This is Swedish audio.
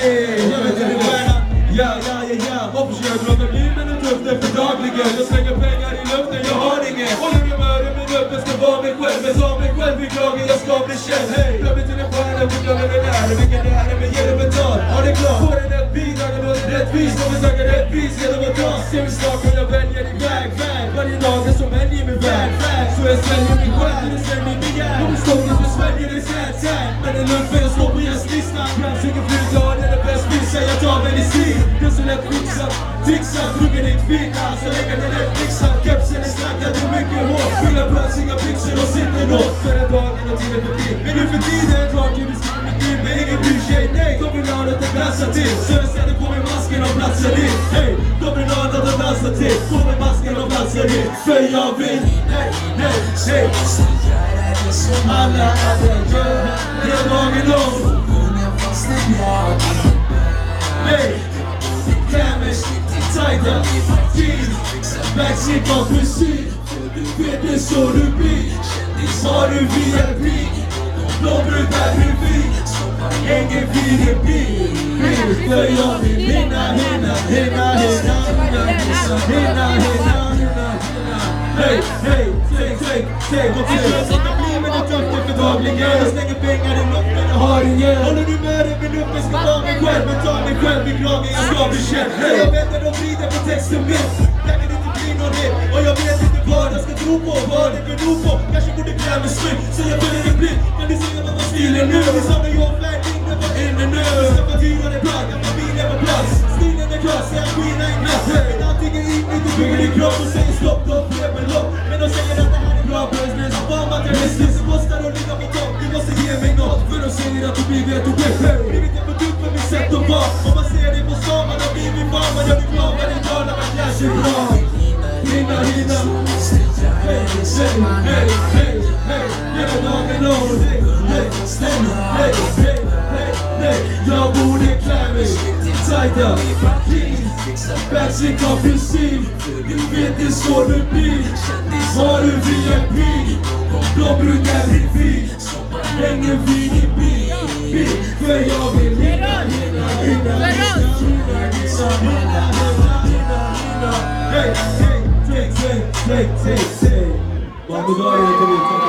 Jag vet inte stjärna. Ja. Hoppas jag glömmer livet är tufft efter dagligen. Jag slänger pengar i luften, jag har ingen. Håller humöret med upp, jag ska vara mig själv. Men som mig själv i klagen, jag ska bli känd. Hej, glöm inte din stjärna, vi glömmer den här. Vilken det här är, men ge det betalt. Ha det klart, får den ett bidrag, det låter rättvis. Om vi söker rättvis, genom att ta. Ser vi snart hur jag väljer din väg. Varje dag är som en i min värld. Så jag sväljer min själ, du sväljer min hjärn. De stången, du sväljer din sät. Men det är lugnt för jag står på gästlistan. Kanske ingen flygblad, det är det bäst vissa. Jag tar medicin, det är så lätt fixat. Fixat, brukar ditt fina. Så länge den är fixat. Kepsen är snackad, det är mycket hårt. Fylla plats, inga byxor och sitter åt. För en dag och tiden för tid. Men nu för tiden, klart du beskriver mitt liv. Men ingen bryr sig, nej. De vill ha det att dansa till. Så jag sätter på mig masken och platsar in. Hej, de vill ha det att dansa till. På mig masken och platsar in. För jag vill, nej. Som alla andra gör. Det är dagen lång. Hey, cameras, tajta, jeans, backseat av musik. Du vet det så du blir. Har du VIP, blåbrud där bredvid. Ingen VIP, för jag vill hinna. Hey, tänk och tänk. Att det blir med det tufft för dagligen. Jag slänger pengar i luften, jag har ingen. Håller du med dig med luften, ska vara mig själv. Men ta mig själv i kragen, jag ska bli känd. Jag vet att de vrider på texten min. Jag kan inte bli någon det. Och jag vet inte vad jag ska tro på. Vad det beror på. Kanske borde klä mig snygg, så jag följer det blind. Kan du säga vad stilen nu? Vi sa när jag färdig, det var inne nu. Skaffa dyrare plagg, jag bilen på plats. Stilen är klass, jag skiner i natt. Men allting är inuti, du bygger din kropp och säger stopp, då får jag lopp. Men de säger att det här är bra business. Var materialistisk, så kostar det att ligga på topp. Du måste ge mig något, för de säger att du blir vet och vet. Blivit en produkt för mitt sätt att vara. Om man ser dig på stan, man har blivit man. Man gör det glad varje dag när man klär sig bra. Hinna. Hey, hela dagen lång. Hey, jag borde klä mig tajta, jeans, backseat av musik. Du vet det så du blir. Har du VIP, blåbrud där bredvid. Ingen VIP, för jag vill hinna. Hey, take. Vad det var jag inte vet.